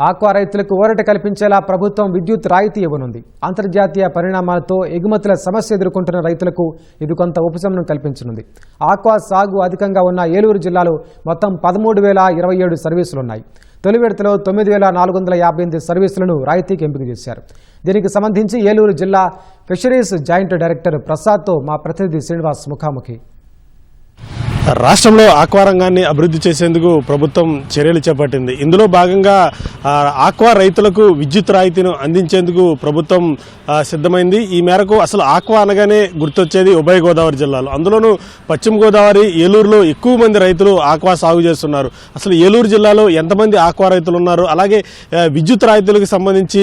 Aqua రైతులకు ఊరట కల్పించేలా ప్రభుత్వం విద్యుత్ రాయితీ ఇవ్వనుంది. అంతర్జాతీయ పరిణామాలతో ఎగుమతుల సమస్య ఎదుర్కొంటున్న రైతులకు ఇది కొంత ఉపశమనం కల్పించనుంది. ఆక్వా సాగు అధికంగా ఉన్న ఏలూరు జిల్లాలో మొత్తం 13,027 సర్వీసులున్నాయి. తొలి విడతలో 9,458 సర్వీసులను రాయితీకి ఎంపిక చేశారు. దీనికి సంబంధించి ఏలూరు జిల్లా ఫిషరీస్ జాయింట్ డైరెక్టర్ ప్రసాద్తో మా ప్రతినిధి శ్రీనివాస్ ముఖాముఖి. రాష్ట్రంలో ఆక్వా రంగాన్ని అభివృద్ధి చేసేందుకు ప్రభుత్వం చర్యలు చేపట్టింది. ఇందులో భాగంగా ఆక్వా రైతులకు విద్యుత్ రాయితీను అందించేందుకు ప్రభుత్వం సిద్ధమైంది. ఈ మేరకు అసలు ఆక్వా అనగానే గుర్తొచ్చేది ఉభయ గోదావరి జిల్లాలో, అందులోనూ పశ్చిమ గోదావరి ఏలూరులో ఎక్కువ మంది రైతులు ఆక్వా సాగు చేస్తున్నారు. అసలు ఏలూరు జిల్లాలో ఎంతమంది ఆక్వా రైతులు ఉన్నారు, అలాగే విద్యుత్ రాయితీలకు సంబంధించి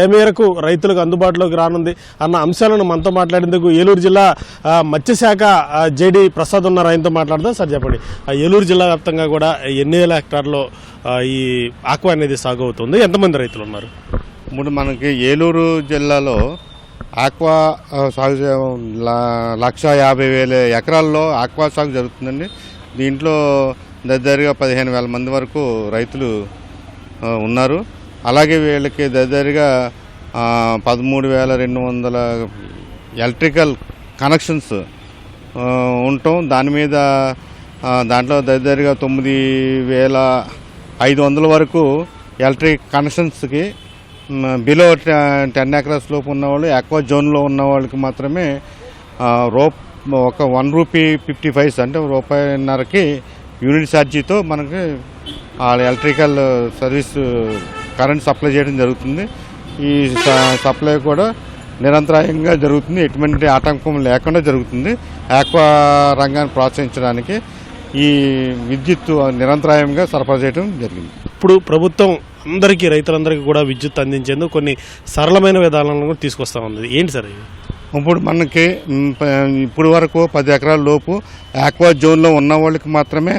ఏ మేరకు రైతులకు అందుబాటులోకి రానుంది అన్న అంశాలను మనతో మాట్లాడేందుకు ఏలూరు జిల్లా మత్స్యశాఖ జేడీ ప్రసాద్ ఉన్నారు. ఆయనతో మాట్లాడుతూ సార్ చెప్పండి, ఏలూరు జిల్లా వ్యాప్తంగా కూడా ఎన్ని వేల హెక్టార్లో ఈ ఆక్వా అనేది సాగు అవుతుంది, ఎంతమంది రైతులు ఉన్నారు? ఇప్పుడు మనకి ఏలూరు జిల్లాలో ఆక్వా సాగు 1,50,000 ఎకరాల్లో ఆక్వా సాగు జరుగుతుందండి. దీంట్లో దగ్గరగా 15,000 మంది వరకు రైతులు ఉన్నారు. అలాగే వీళ్ళకి దగ్గరగా 13,200 ఎలక్ట్రికల్ కనెక్షన్స్ ఉంటాం. దాని మీద దాంట్లో దగ్గరగా 9,500 వరకు ఎలక్ట్రిక్ కనెక్షన్స్కి బిలో 10 acres లోపు ఉన్నవాళ్ళు, ఆక్వా జోన్లో ఉన్న వాళ్ళకి మాత్రమే ఒక ₹1.50 అంటే ₹1.50కి యూనిట్ ఛార్జీతో మనకి ఎలక్ట్రికల్ సర్వీస్ కరెంట్ సప్లై చేయడం జరుగుతుంది. ఈ సప్లై కూడా నిరంతరాయంగా జరుగుతుంది, ఎటువంటి ఆటంకం లేకుండా జరుగుతుంది. ఆక్వా రంగాన్ని ప్రోత్సహించడానికి ఈ విద్యుత్ నిరంతరాయంగా సరఫరా చేయడం జరిగింది. ఇప్పుడు ప్రభుత్వం అందరికీ రైతులందరికీ కూడా విద్యుత్ అందించేందుకు కొన్ని సరళమైన విధానాలను కూడా తీసుకొస్తా ఉంది. ఏంటి సార్ ఇది? ఇప్పుడు మనకి ఇప్పుడు వరకు 10 ఎకరాల లోపు ఆక్వా జోన్లో ఉన్న వాళ్ళకి మాత్రమే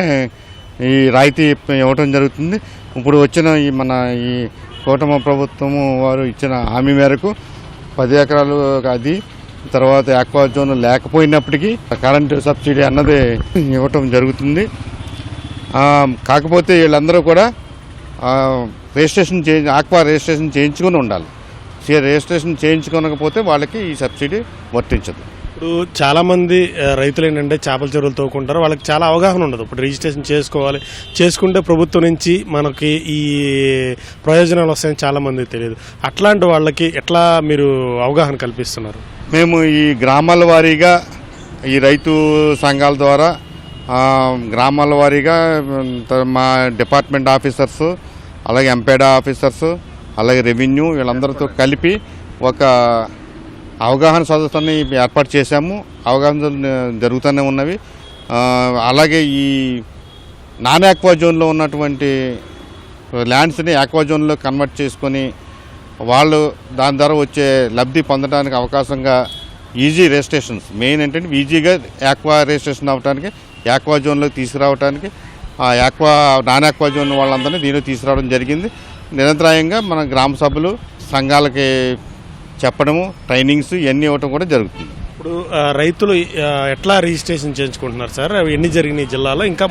ఈ రాయితీ ఇవ్వటం జరుగుతుంది. ఇప్పుడు వచ్చిన ఈ కూటమి ప్రభుత్వము వారు ఇచ్చిన హామీ మేరకు 10 ఎకరాలు అది తర్వాత ఆక్వా జోన్ లేకపోయినప్పటికీ కరెంటు సబ్సిడీ అన్నది ఇవ్వటం జరుగుతుంది. కాకపోతే వీళ్ళందరూ కూడా ఆక్వా రిజిస్ట్రేషన్ చేయించుకుని ఉండాలి. రిజిస్ట్రేషన్ చేయించుకోనకపోతే వాళ్ళకి ఈ సబ్సిడీ వర్తించదు. ఇప్పుడు చాలామంది రైతులు ఏంటంటే చేపల చెరువులు తోకుంటారు, వాళ్ళకి చాలా అవగాహన ఉండదు. ఇప్పుడు రిజిస్ట్రేషన్ చేసుకోవాలి, చేసుకుంటే ప్రభుత్వం నుంచి మనకి ఈ ప్రయోజనాలు వస్తాయని చాలామందికి తెలియదు. అట్లాంటి వాళ్ళకి ఎట్లా మీరు అవగాహన కల్పిస్తున్నారు? మేము ఈ గ్రామాల వారీగా ఈ రైతు సంఘాల ద్వారా గ్రామాల వారీగా మా డిపార్ట్మెంట్ ఆఫీసర్స్, అలాగే ఎంపేడా ఆఫీసర్స్, అలాగే రెవెన్యూ వీళ్ళందరితో కలిపి ఒక అవగాహన సదస్సుని ఏర్పాటు చేశాము. అవగాహన జరుగుతూనే ఉన్నవి. అలాగే ఈ నాన్ ఆక్వా జోన్లో ఉన్నటువంటి ల్యాండ్స్ని ఆక్వా జోన్లో కన్వర్ట్ చేసుకొని వాళ్ళు దాని ద్వారా వచ్చే లబ్ధి పొందడానికి అవకాశంగా ఈజీ రిజిస్ట్రేషన్స్ మెయిన్ ఏంటంటే ఈజీగా ఆక్వా రిజిస్ట్రేషన్ అవ్వడానికి, ఆక్వా జోన్లోకి తీసుకురావడానికి నాన్ ఆక్వా జోన్ వాళ్ళందరినీ దీనిలో తీసుకురావడం జరిగింది. నిరంతరాయంగా మన గ్రామ సభలు సంఘాలకి చెప్పడము, ట్రైనింగ్స్ ఇవన్నీ ఇవ్వటం కూడా జరుగుతుంది. ఇప్పుడు రైతులు ఎట్లా రిజిస్ట్రేషన్ చేయించుకుంటున్నారు సార్? అవి ఎన్ని జరిగినాయి జిల్లాలో? ఇంకా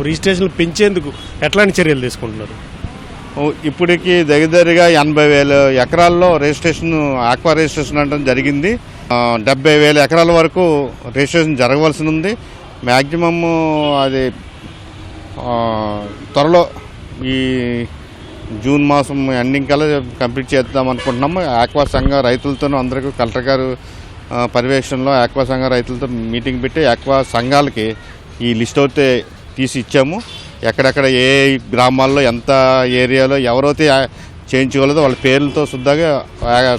రిజిస్ట్రేషన్లు పెంచేందుకు ఎట్లాంటి చర్యలు తీసుకుంటున్నారు? ఇప్పటికి దగ్గరగా 80,000 ఎకరాల్లో రిజిస్ట్రేషన్ ఆక్వా రిజిస్ట్రేషన్ అనడం జరిగింది. 70,000 ఎకరాల వరకు రిజిస్ట్రేషన్ జరగవలసి ఉంది. మ్యాక్సిమమ్ అది త్వరలో ఈ జూన్ మాసం ఎండింగ్ కల్లా కంప్లీట్ చేద్దాం అనుకుంటున్నాము. ఆక్వా సంఘ రైతులతోనూ అందరికీ కలెక్టర్ గారు పర్యవేక్షణలో ఆక్వా సంఘ రైతులతో మీటింగ్ పెట్టి ఆక్వా సంఘాలకి ఈ లిస్ట్ అయితే తీసి ఇచ్చాము. ఎక్కడెక్కడ ఏ గ్రామాల్లో ఎంత ఏరియాలో ఎవరైతే చేయించుకోలేదో వాళ్ళ పేర్లతో సుద్దాగా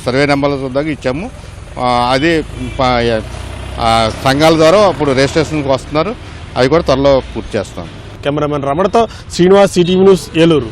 సర్వే నెంబర్ల సుద్దాగా ఇచ్చాము. అది సంఘాల ద్వారా అప్పుడు రిజిస్ట్రేషన్కి వస్తున్నారు. అవి కూడా త్వరలో పూర్తి చేస్తాం. కెమెరామెన్ రమణతో శ్రీనివాస్, సిటీవీ న్యూస్, ఏలూరు.